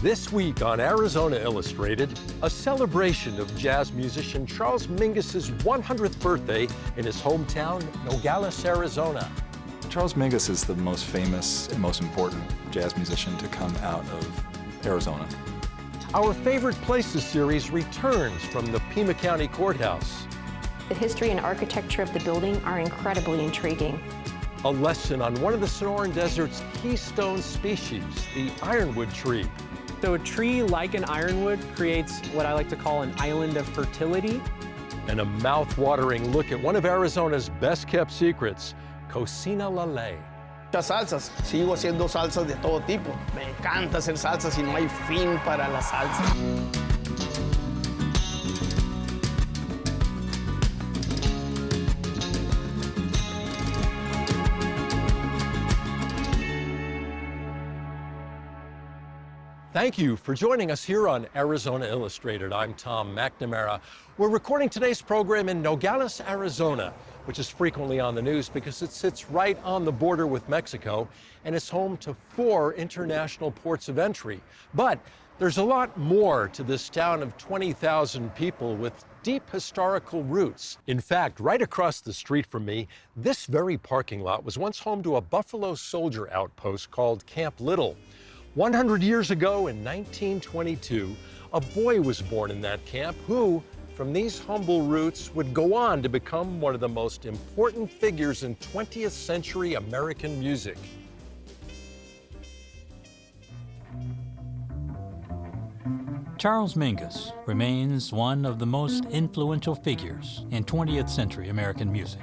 This week on Arizona Illustrated, a celebration of jazz musician Charles Mingus's 100th birthday in his hometown, Nogales, Arizona. Charles Mingus is the most famous and most important jazz musician to come out of Arizona. Our Favorite Places series returns from the Pima County Courthouse. The history and architecture of the building are incredibly intriguing. A lesson on one of the Sonoran Desert's keystone species, the Ironwood tree. So a tree like an ironwood creates what I like to call an island of fertility. And a mouth-watering look at one of Arizona's best-kept secrets, Cocina La Ley. Las salsas, sigo haciendo salsas de todo tipo. Me encanta hacer salsas y no hay fin para la salsa. Thank you for joining us here on Arizona Illustrated. I'm Tom McNamara. We're recording today's program in Nogales, Arizona, which is frequently on the news because it sits right on the border with Mexico and is home to 4 international ports of entry. But there's a lot more to this town of 20,000 people with deep historical roots. In fact, right across the street from me, this very parking lot was once home to a Buffalo Soldier outpost called Camp Little. 100 years ago in 1922, a boy was born in that camp who, from these humble roots, would go on to become one of the most important figures in 20th century American music. Charles Mingus remains one of the most influential figures in 20th century American music.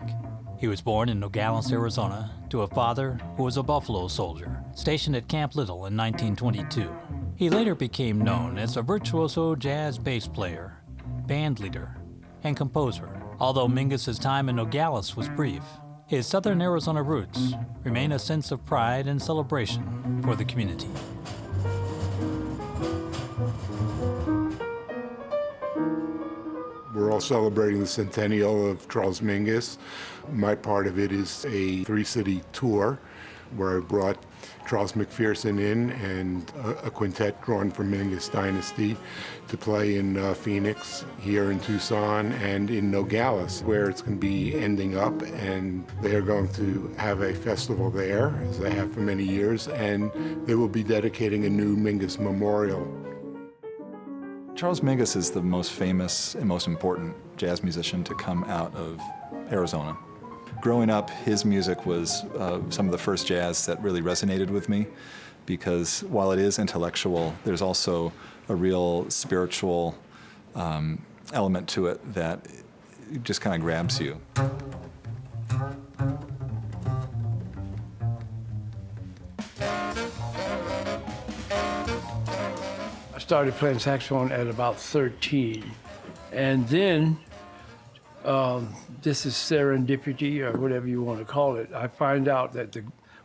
He was born in Nogales, Arizona, to a father who was a Buffalo Soldier, stationed at Camp Little in 1922. He later became known as a virtuoso jazz bass player, band leader, and composer. Although Mingus's time in Nogales was brief, his southern Arizona roots remain a sense of pride and celebration for the community. We're all celebrating the centennial of Charles Mingus. My part of it is a 3-city tour where I brought Charles McPherson in and a quintet drawn from Mingus Dynasty to play in Phoenix, here in Tucson, and in Nogales, where it's going to be ending up. And they are going to have a festival there, as they have for many years, and they will be dedicating a new Mingus Memorial. Charles Mingus is the most famous and most important jazz musician to come out of Arizona. Growing up, his music was some of the first jazz that really resonated with me, because while it is intellectual, there's also a real spiritual element to it that just kind of grabs you. I started playing saxophone at about 13, and then this is serendipity or whatever you want to call it. I find out that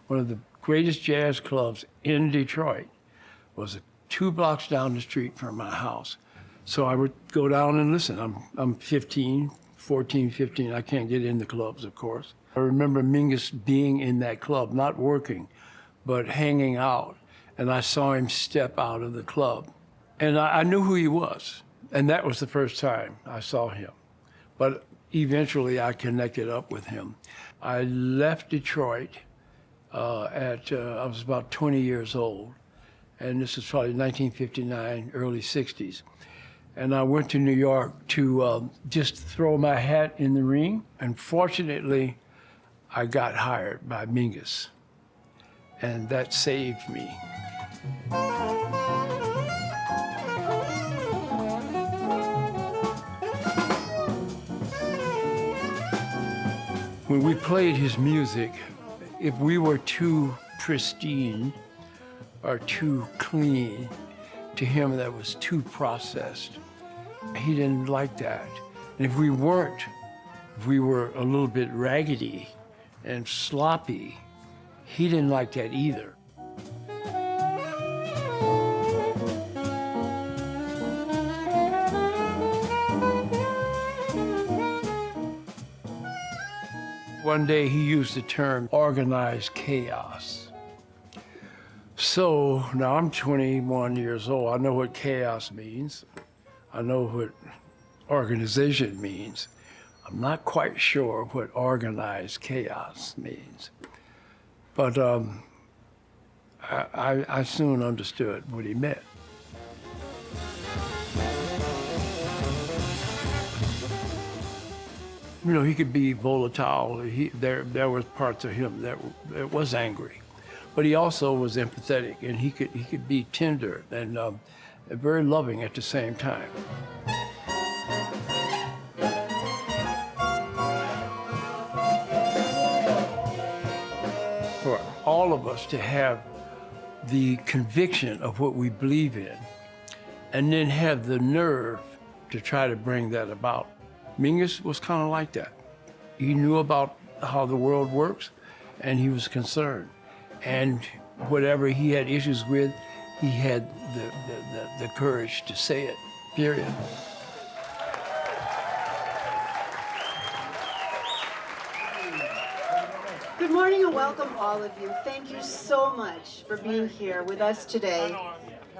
one of the greatest jazz clubs in Detroit was 2 blocks down the street from my house. So I would go down and listen. I'm 14, 15. I can't get in the clubs, of course. I remember Mingus being in that club, not working, but hanging out. And I saw him step out of the club. And I knew who he was. And that was the first time I saw him. But eventually I connected up with him. I left Detroit I was about 20 years old. And this is probably 1959, early 60s. And I went to New York to just throw my hat in the ring. And fortunately, I got hired by Mingus. And that saved me. When we played his music, if we were too pristine or too clean, to him that was too processed. He didn't like that. And if we weren't, if we were a little bit raggedy and sloppy, he didn't like that either. One day he used the term organized chaos. So now I'm 21 years old. I know what chaos means. I know what organization means. I'm not quite sure what organized chaos means. But I soon understood what he meant. You know, he could be volatile. There was parts of him that was angry. But he also was empathetic, and he could be tender and very loving at the same time. For all of us to have the conviction of what we believe in, and then have the nerve to try to bring that about. Mingus was kind of like that. He knew about how the world works, and he was concerned. And whatever he had issues with, he had the courage to say it, period. Good morning and welcome all of you. Thank you so much for being here with us today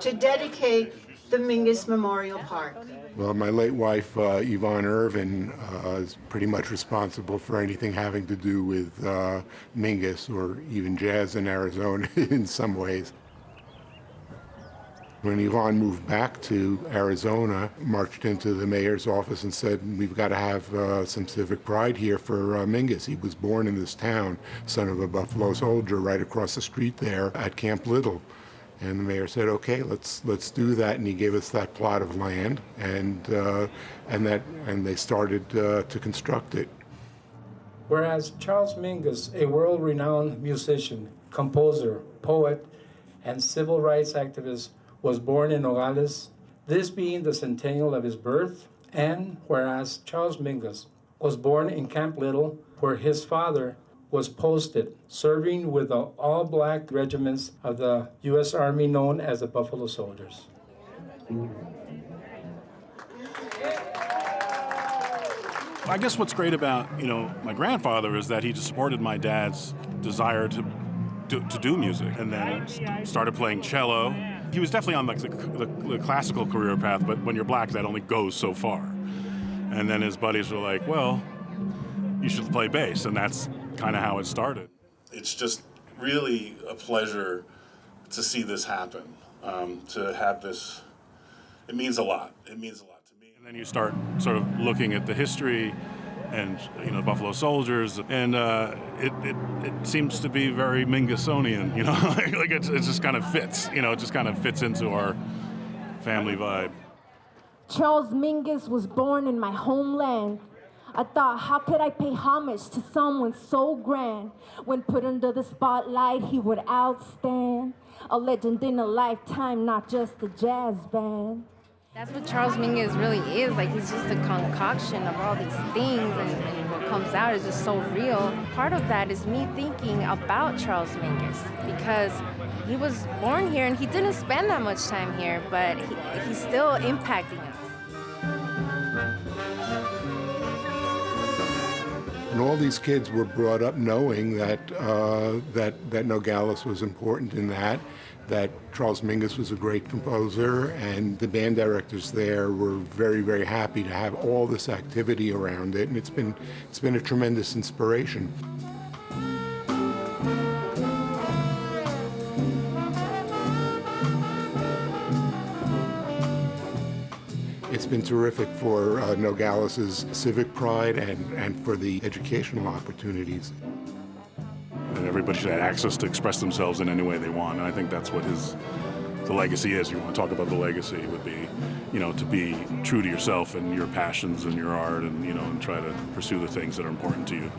to dedicate the Mingus Memorial Park. Well, my late wife, Yvonne Irvin, is pretty much responsible for anything having to do with Mingus or even jazz in Arizona in some ways. When Yvonne moved back to Arizona, marched into the mayor's office and said, we've got to have some civic pride here for Mingus. He was born in this town, son of a Buffalo soldier, right across the street there at Camp Little. And the mayor said, okay, let's do that. And he gave us that plot of land, and they started to construct it. Whereas Charles Mingus, a world-renowned musician, composer, poet, and civil rights activist, was born in Nogales, this being the centennial of his birth, and whereas Charles Mingus was born in Camp Little, where his father was posted, serving with the all-black regiments of the U.S. Army known as the Buffalo Soldiers. I guess what's great about, my grandfather is that he just supported my dad's desire to do music, and then started playing cello. He was definitely on the classical career path, but when you're black, that only goes so far. And then his buddies were like, well, you should play bass, and that's kind of how it started. It's just really a pleasure to see this happen, to have this. It means a lot. It means a lot to me. And then you start sort of looking at the history and, Buffalo Soldiers, and it seems to be very Mingusonian, like it just kind of fits, it just kind of fits into our family vibe. Charles Mingus was born in my homeland. I thought, how could I pay homage to someone so grand? When put under the spotlight, he would outstand. A legend in a lifetime, not just a jazz band. That's what Charles Mingus really is. Like, he's just a concoction of all these things, and what comes out is just so real. Part of that is me thinking about Charles Mingus, because he was born here and he didn't spend that much time here, but he's still impacting us. And all these kids were brought up knowing that Nogales was important in that Charles Mingus was a great composer, and the band directors there were very, very happy to have all this activity around it, and it's been a tremendous inspiration. It's been terrific for Nogales' civic pride and for the educational opportunities. And everybody should have access to express themselves in any way they want, and I think that's what the legacy is. You want to talk about the legacy, it would be, to be true to yourself and your passions and your art, and and try to pursue the things that are important to you.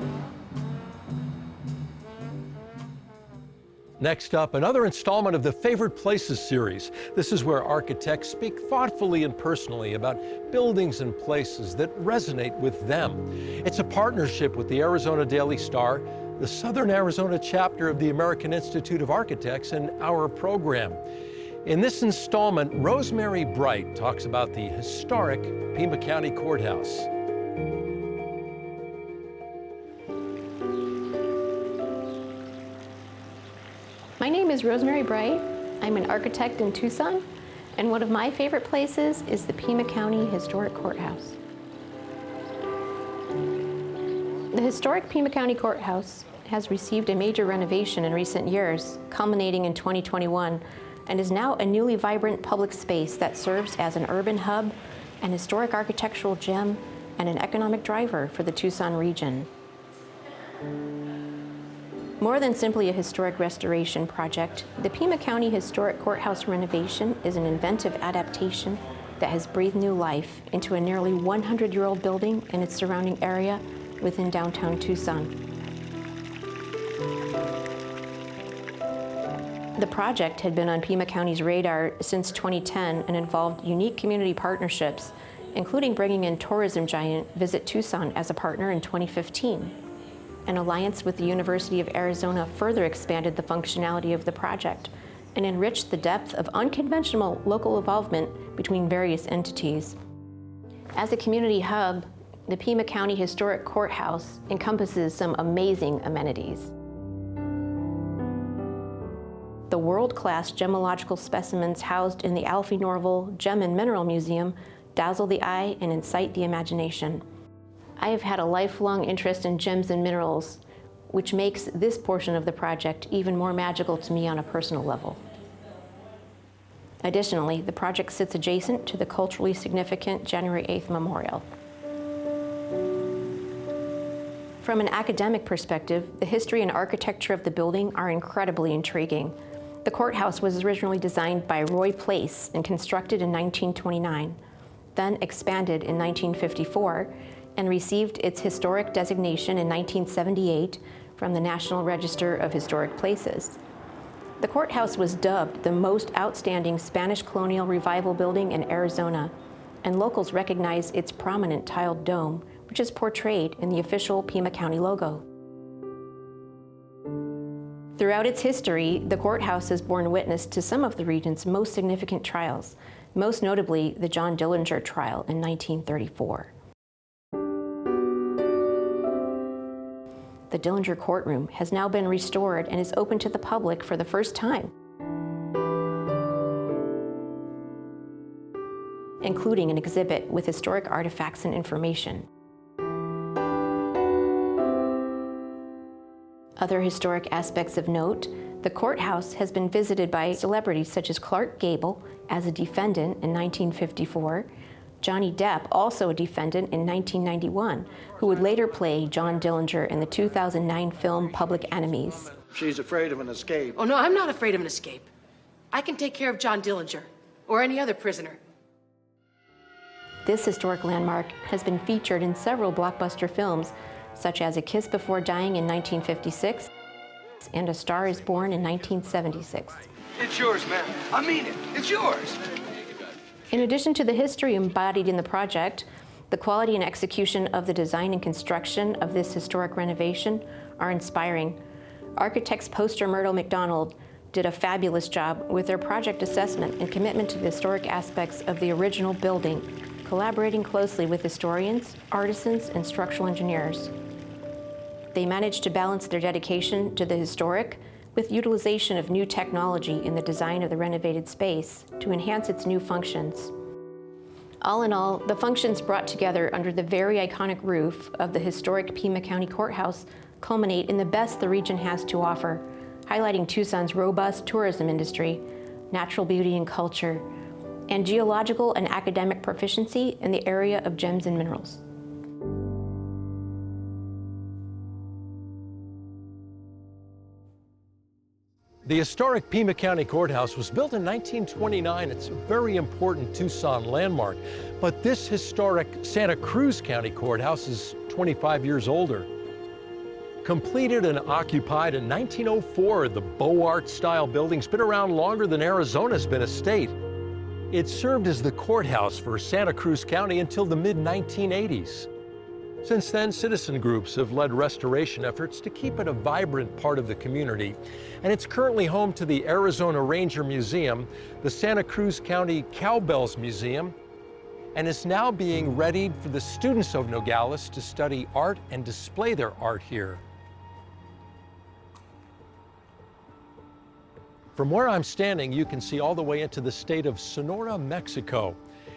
Next up, another installment of the Favorite Places series. This is where architects speak thoughtfully and personally about buildings and places that resonate with them. It's a partnership with the Arizona Daily Star, the Southern Arizona chapter of the American Institute of Architects, and our program. In this installment, Rosemary Bright talks about the historic Pima County Courthouse. My name is Rosemary Bright. I'm an architect in Tucson, and one of my favorite places is the Pima County Historic Courthouse. The historic Pima County Courthouse has received a major renovation in recent years, culminating in 2021, and is now a newly vibrant public space that serves as an urban hub, an historic architectural gem, and an economic driver for the Tucson region. More than simply a historic restoration project, the Pima County Historic Courthouse renovation is an inventive adaptation that has breathed new life into a nearly 100-year-old building and its surrounding area within downtown Tucson. The project had been on Pima County's radar since 2010 and involved unique community partnerships, including bringing in tourism giant Visit Tucson as a partner in 2015. An alliance with the University of Arizona further expanded the functionality of the project and enriched the depth of unconventional local involvement between various entities. As a community hub, the Pima County Historic Courthouse encompasses some amazing amenities. The world-class gemological specimens housed in the Alfie Norval Gem and Mineral Museum dazzle the eye and incite the imagination. I have had a lifelong interest in gems and minerals, which makes this portion of the project even more magical to me on a personal level. Additionally, the project sits adjacent to the culturally significant January 8th Memorial. From an academic perspective, the history and architecture of the building are incredibly intriguing. The courthouse was originally designed by Roy Place and constructed in 1929, then expanded in 1954, and received its historic designation in 1978 from the National Register of Historic Places. The courthouse was dubbed the most outstanding Spanish colonial revival building in Arizona, and locals recognize its prominent tiled dome, which is portrayed in the official Pima County logo. Throughout its history, the courthouse has borne witness to some of the region's most significant trials, most notably the John Dillinger trial in 1934. The Dillinger courtroom has now been restored and is open to the public for the first time, including an exhibit with historic artifacts and information. Other historic aspects of note: the courthouse has been visited by celebrities such as Clark Gable as a defendant in 1954, Johnny Depp, also a defendant in 1991, who would later play John Dillinger in the 2009 film Public Enemies. She's afraid of an escape. Oh, no, I'm not afraid of an escape. I can take care of John Dillinger or any other prisoner. This historic landmark has been featured in several blockbuster films, such as A Kiss Before Dying in 1956 and A Star is Born in 1976. It's yours, man. I mean it. It's yours. In addition to the history embodied in the project, the quality and execution of the design and construction of this historic renovation are inspiring. Architects Poster Myrtle McDonald did a fabulous job with their project assessment and commitment to the historic aspects of the original building, collaborating closely with historians, artisans, and structural engineers. They managed to balance their dedication to the historic with utilization of new technology in the design of the renovated space to enhance its new functions. All in all, the functions brought together under the very iconic roof of the historic Pima County Courthouse culminate in the best the region has to offer, highlighting Tucson's robust tourism industry, natural beauty and culture, and geological and academic proficiency in the area of gems and minerals. The historic Pima County Courthouse was built in 1929. It's a very important Tucson landmark. But this historic Santa Cruz County Courthouse is 25 years older. Completed and occupied in 1904, the Beaux Arts style building's been around longer than Arizona's been a state. It served as the courthouse for Santa Cruz County until the mid-1980s. Since then, citizen groups have led restoration efforts to keep it a vibrant part of the community. And it's currently home to the Arizona Ranger Museum, the Santa Cruz County Cowbells Museum, and is now being readied for the students of Nogales to study art and display their art here. From where I'm standing, you can see all the way into the state of Sonora, Mexico.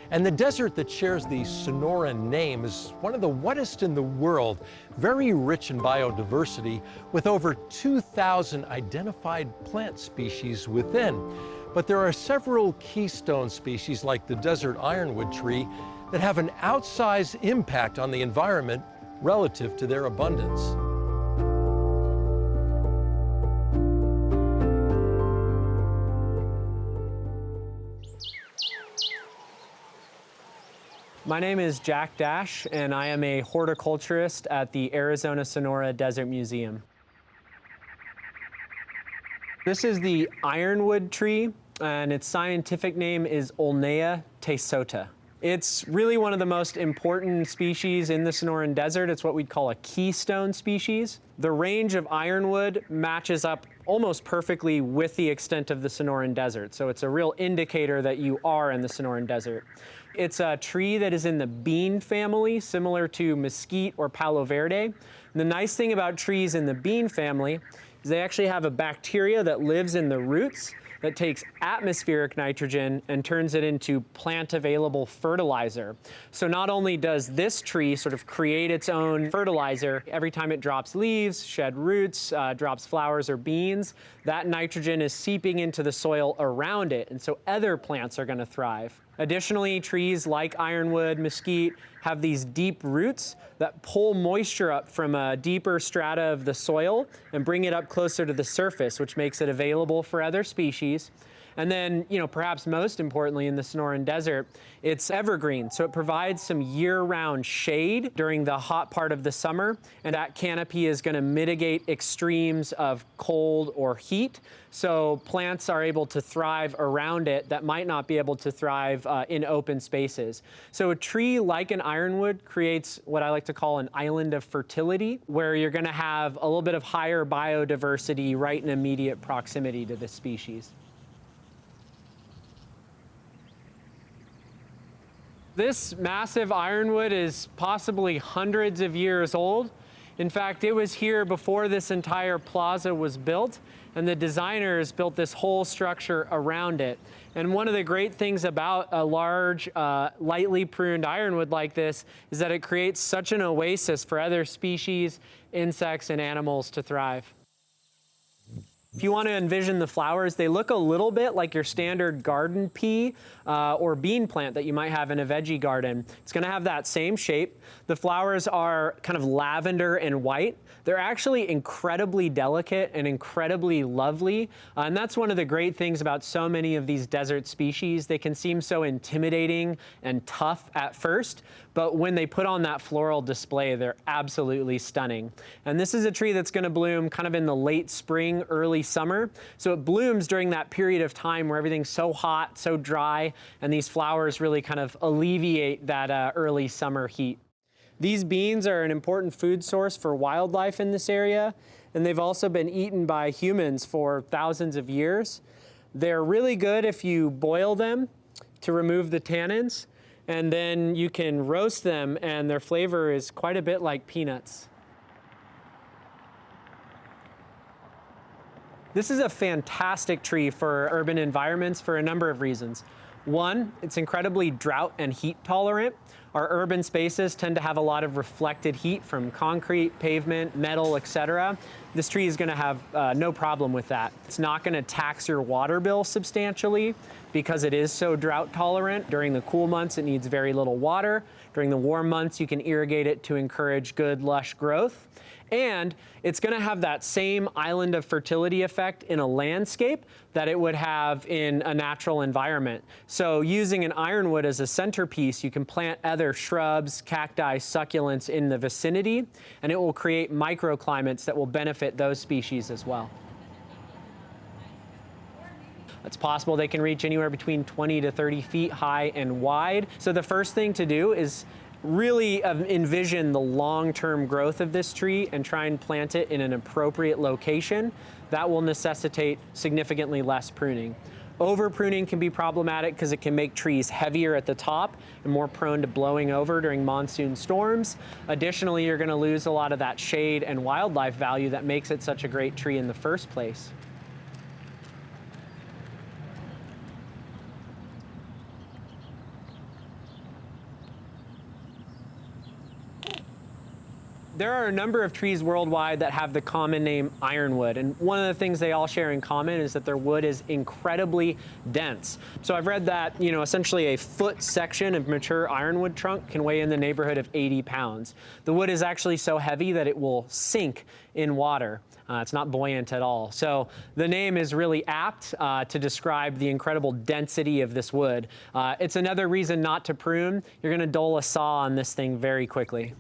And the desert that shares the Sonora name is one of the wettest in the world, very rich in biodiversity, with over 2,000 identified plant species within. But there are several keystone species like the desert ironwood tree that have an outsized impact on the environment relative to their abundance. My name is Jack Dash, and I am a horticulturist at the Arizona Sonora Desert Museum. This is the ironwood tree, and its scientific name is Olnea tesota. It's really one of the most important species in the Sonoran Desert. It's what we'd call a keystone species. The range of ironwood matches up almost perfectly with the extent of the Sonoran Desert, so it's a real indicator that you are in the Sonoran Desert. It's a tree that is in the bean family, similar to mesquite or palo verde. And the nice thing about trees in the bean family is they actually have a bacteria that lives in the roots that takes atmospheric nitrogen and turns it into plant-available fertilizer. So not only does this tree sort of create its own fertilizer, every time it drops leaves, shed roots, drops flowers or beans, that nitrogen is seeping into the soil around it, and so other plants are gonna thrive. Additionally, trees like ironwood, mesquite, have these deep roots that pull moisture up from a deeper strata of the soil and bring it up closer to the surface, which makes it available for other species. And then, perhaps most importantly in the Sonoran Desert, it's evergreen. So it provides some year-round shade during the hot part of the summer, and that canopy is gonna mitigate extremes of cold or heat. So plants are able to thrive around it that might not be able to thrive in open spaces. So a tree like an ironwood creates what I like to call an island of fertility, where you're gonna have a little bit of higher biodiversity right in immediate proximity to this species. This massive ironwood is possibly hundreds of years old. In fact, it was here before this entire plaza was built, and the designers built this whole structure around it. And one of the great things about a large, lightly pruned ironwood like this is that it creates such an oasis for other species, insects, and animals to thrive. If you want to envision the flowers, they look a little bit like your standard garden pea or bean plant that you might have in a veggie garden. It's going to have that same shape. The flowers are kind of lavender and white. They're actually incredibly delicate and incredibly lovely. And that's one of the great things about so many of these desert species. They can seem so intimidating and tough at first, but when they put on that floral display, they're absolutely stunning. And this is a tree that's going to bloom kind of in the late spring, early summer. So it blooms during that period of time where everything's so hot, so dry, and these flowers really kind of alleviate that early summer heat. These beans are an important food source for wildlife in this area, and they've also been eaten by humans for thousands of years. They're really good if you boil them to remove the tannins, and then you can roast them, and their flavor is quite a bit like peanuts. This is a fantastic tree for urban environments for a number of reasons. One, it's incredibly drought and heat tolerant. Our urban spaces tend to have a lot of reflected heat from concrete, pavement, metal, etc. This tree is going to have no problem with that. It's not going to tax your water bill substantially because it is so drought tolerant. During the cool months, it needs very little water. During the warm months, you can irrigate it to encourage good, lush growth. And it's going to have that same island of fertility effect in a landscape that it would have in a natural environment. So using an ironwood as a centerpiece, you can plant other shrubs, cacti, succulents in the vicinity, and it will create microclimates that will benefit those species as well. It's possible they can reach anywhere between 20 to 30 feet high and wide. So the first thing to do is really envision the long-term growth of this tree and try and plant it in an appropriate location. That will necessitate significantly less pruning. Over pruning can be problematic because it can make trees heavier at the top and more prone to blowing over during monsoon storms. Additionally, you're going to lose a lot of that shade and wildlife value that makes it such a great tree in the first place. There are a number of trees worldwide that have the common name ironwood, and one of the things they all share in common is that their wood is incredibly dense. So I've read that, essentially a foot section of mature ironwood trunk can weigh in the neighborhood of 80 pounds. The wood is actually so heavy that it will sink in water. It's not buoyant at all. So the name is really apt to describe the incredible density of this wood. It's another reason not to prune. You're going to dull a saw on this thing very quickly.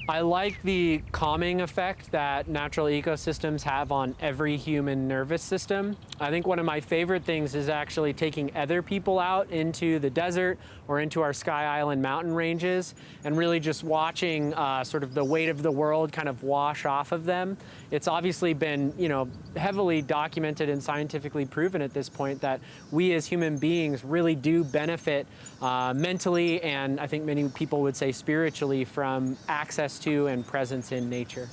I like the calming effect that natural ecosystems have on every human nervous system. I think one of my favorite things is actually taking other people out into the desert or into our Sky Island mountain ranges and really just watching sort of the weight of the world kind of wash off of them. It's obviously been, heavily documented and scientifically proven at this point that we as human beings really do benefit mentally, and I think many people would say spiritually, from access to and presence in nature.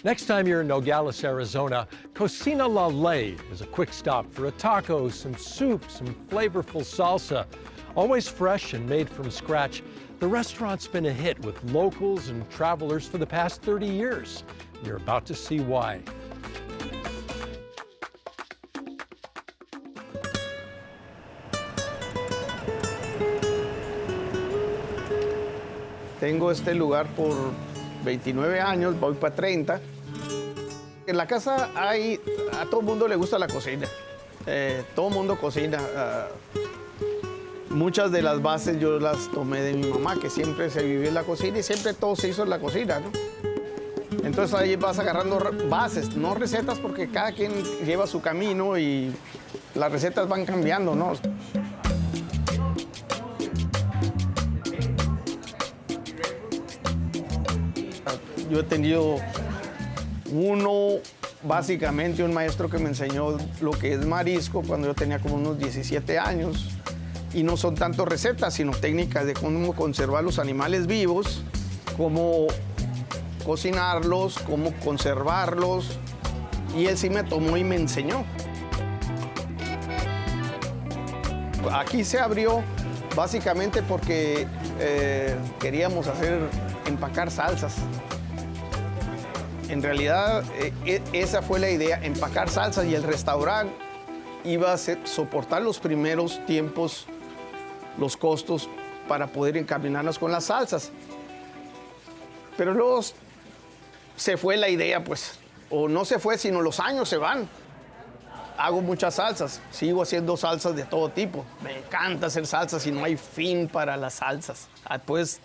Next time you're in Nogales, Arizona, Cocina La Ley is a quick stop for a taco, some soup, some flavorful salsa. Always fresh and made from scratch, the restaurant's been a hit with locals and travelers for the past 30 years. You're about to see why. Tengo este lugar por 29 años, voy para 30. En la casa a todo el mundo le gusta la cocina. Todo el mundo cocina. Muchas de las bases yo las tomé de mi mamá, que siempre se vivió en la cocina y siempre todo se hizo en la cocina, ¿no? Entonces ahí vas agarrando bases, no recetas, porque cada quien lleva su camino y las recetas van cambiando, ¿no? Yo he tenido básicamente un maestro que me enseñó lo que es marisco cuando yo tenía como unos 17 años. Y no son tanto recetas, sino técnicas de cómo conservar los animales vivos, cómo cocinarlos, cómo conservarlos. Y él sí me tomó y me enseñó. Aquí se abrió básicamente porque queríamos empacar salsas. En realidad, esa fue la idea, empacar salsas, y el restaurante iba a soportar los primeros tiempos, los costos, para poder encaminarnos con las salsas. Pero luego se fue la idea, pues, o no se fue, sino los años se van. Hago muchas salsas, sigo haciendo salsas de todo tipo. Me encanta hacer salsas y no hay fin para las salsas. Pues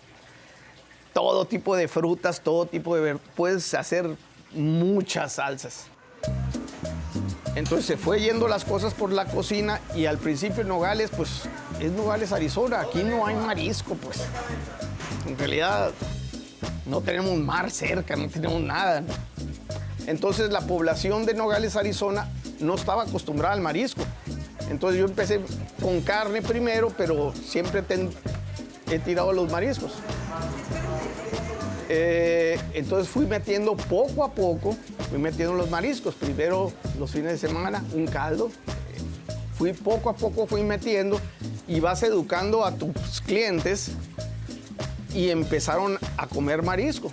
todo tipo de frutas, todo tipo de puedes hacer muchas salsas. Entonces se fue yendo las cosas por la cocina, y al principio en Nogales, pues es Nogales, Arizona, aquí no hay marisco, pues. En realidad no tenemos mar cerca, no tenemos nada. Entonces la población de Nogales, Arizona, no estaba acostumbrada al marisco. Entonces yo empecé con carne primero, pero siempre he tirado los mariscos. Entonces fui metiendo poco a poco, los mariscos. Primero los fines de semana, un caldo. Poco a poco fui metiendo, y vas educando a tus clientes, y empezaron a comer marisco.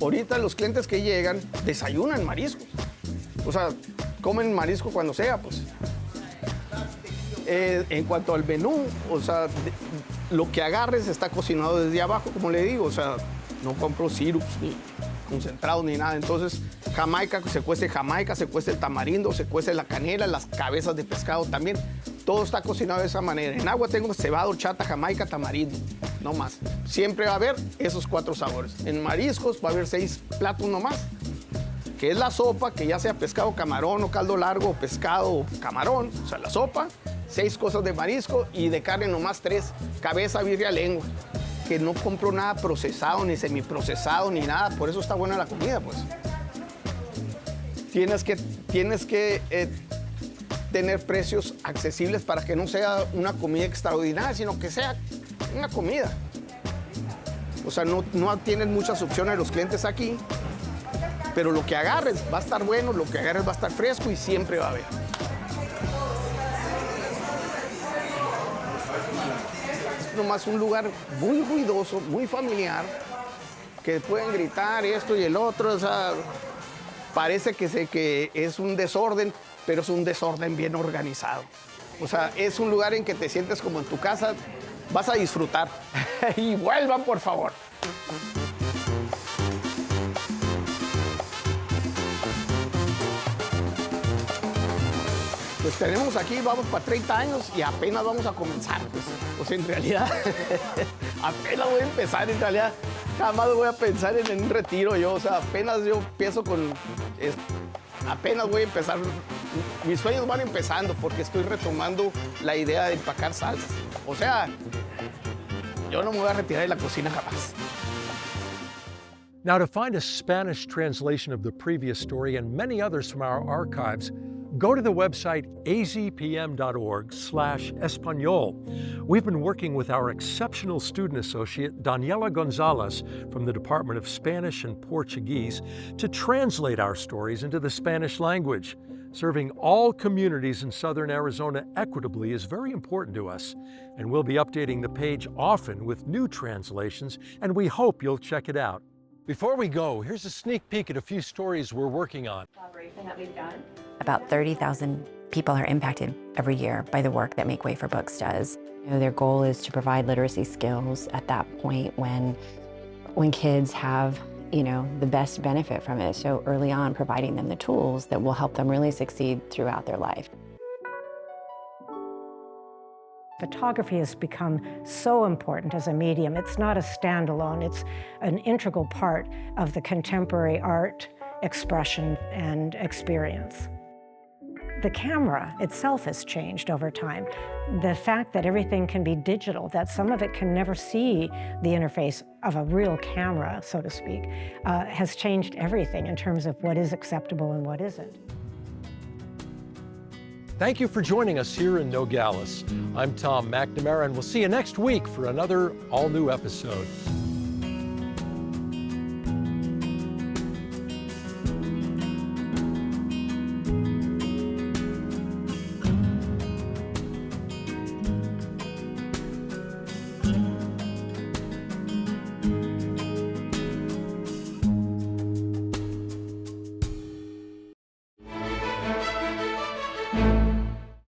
Ahorita los clientes que llegan desayunan marisco. O sea, comen marisco cuando sea, pues. En cuanto al menú, o sea, lo que agarres está cocinado desde abajo, como le digo, o sea, no compro sirups ni concentrados ni nada. Entonces, jamaica, se cuece el tamarindo, se cuece la canela, las cabezas de pescado también. Todo está cocinado de esa manera. En agua tengo cebada, horchata, jamaica, tamarindo, no más. Siempre va a haber esos 4 sabores. En mariscos va a haber 6 platos nomás, que es la sopa, que ya sea pescado, camarón, o caldo largo, o pescado, o camarón, o sea, la sopa, 6 cosas de marisco, y de carne nomás 3, cabeza, birria, lengua. Que no compro nada procesado, ni semiprocesado, ni nada, por eso está buena la comida, pues. Tienes que tener precios accesibles para que no sea una comida extraordinaria, sino que sea una comida. O O sea, no tienen muchas opciones los clientes aquí, pero lo que agarres va a estar bueno, lo que agarres va a estar fresco y siempre va a haber. Es nomás un lugar muy ruidoso, muy familiar, que pueden gritar esto y el otro, o sea, parece que es un desorden, pero es un desorden bien organizado. O sea, es un lugar en que te sientes como en tu casa, vas a disfrutar. Y vuelvan, por favor. Pues tenemos aquí, vamos para 30 años y apenas vamos a comenzar. Pues. O sea, en realidad, apenas voy a empezar, en realidad, jamás voy a pensar en un retiro yo. O sea, apenas yo empiezo apenas voy a empezar. Mis sueños van empezando porque estoy retomando la idea de empacar salsas. O sea, yo no me voy a retirar de la cocina jamás. Now, to find a Spanish translation of the previous story and many others from our archives, go to the website azpm.org/espanol. We've been working with our exceptional student associate, Daniela Gonzalez, from the Department of Spanish and Portuguese, to translate our stories into the Spanish language. Serving all communities in southern Arizona equitably is very important to us, and we'll be updating the page often with new translations, and we hope you'll check it out. Before we go, here's a sneak peek at a few stories we're working on. Collaboration that we've done. About 30,000 people are impacted every year by the work that Make Way for Books does. You know, their goal is to provide literacy skills at that point when kids have, you know, the best benefit from it. So early on, providing them the tools that will help them really succeed throughout their life. Photography has become so important as a medium. It's not a standalone, it's an integral part of the contemporary art expression and experience. The camera itself has changed over time. The fact that everything can be digital, that some of it can never see the interface of a real camera, so to speak, has changed everything in terms of what is acceptable and what isn't. Thank you for joining us here in Nogales. I'm Tom McNamara, and we'll see you next week for another all-new episode.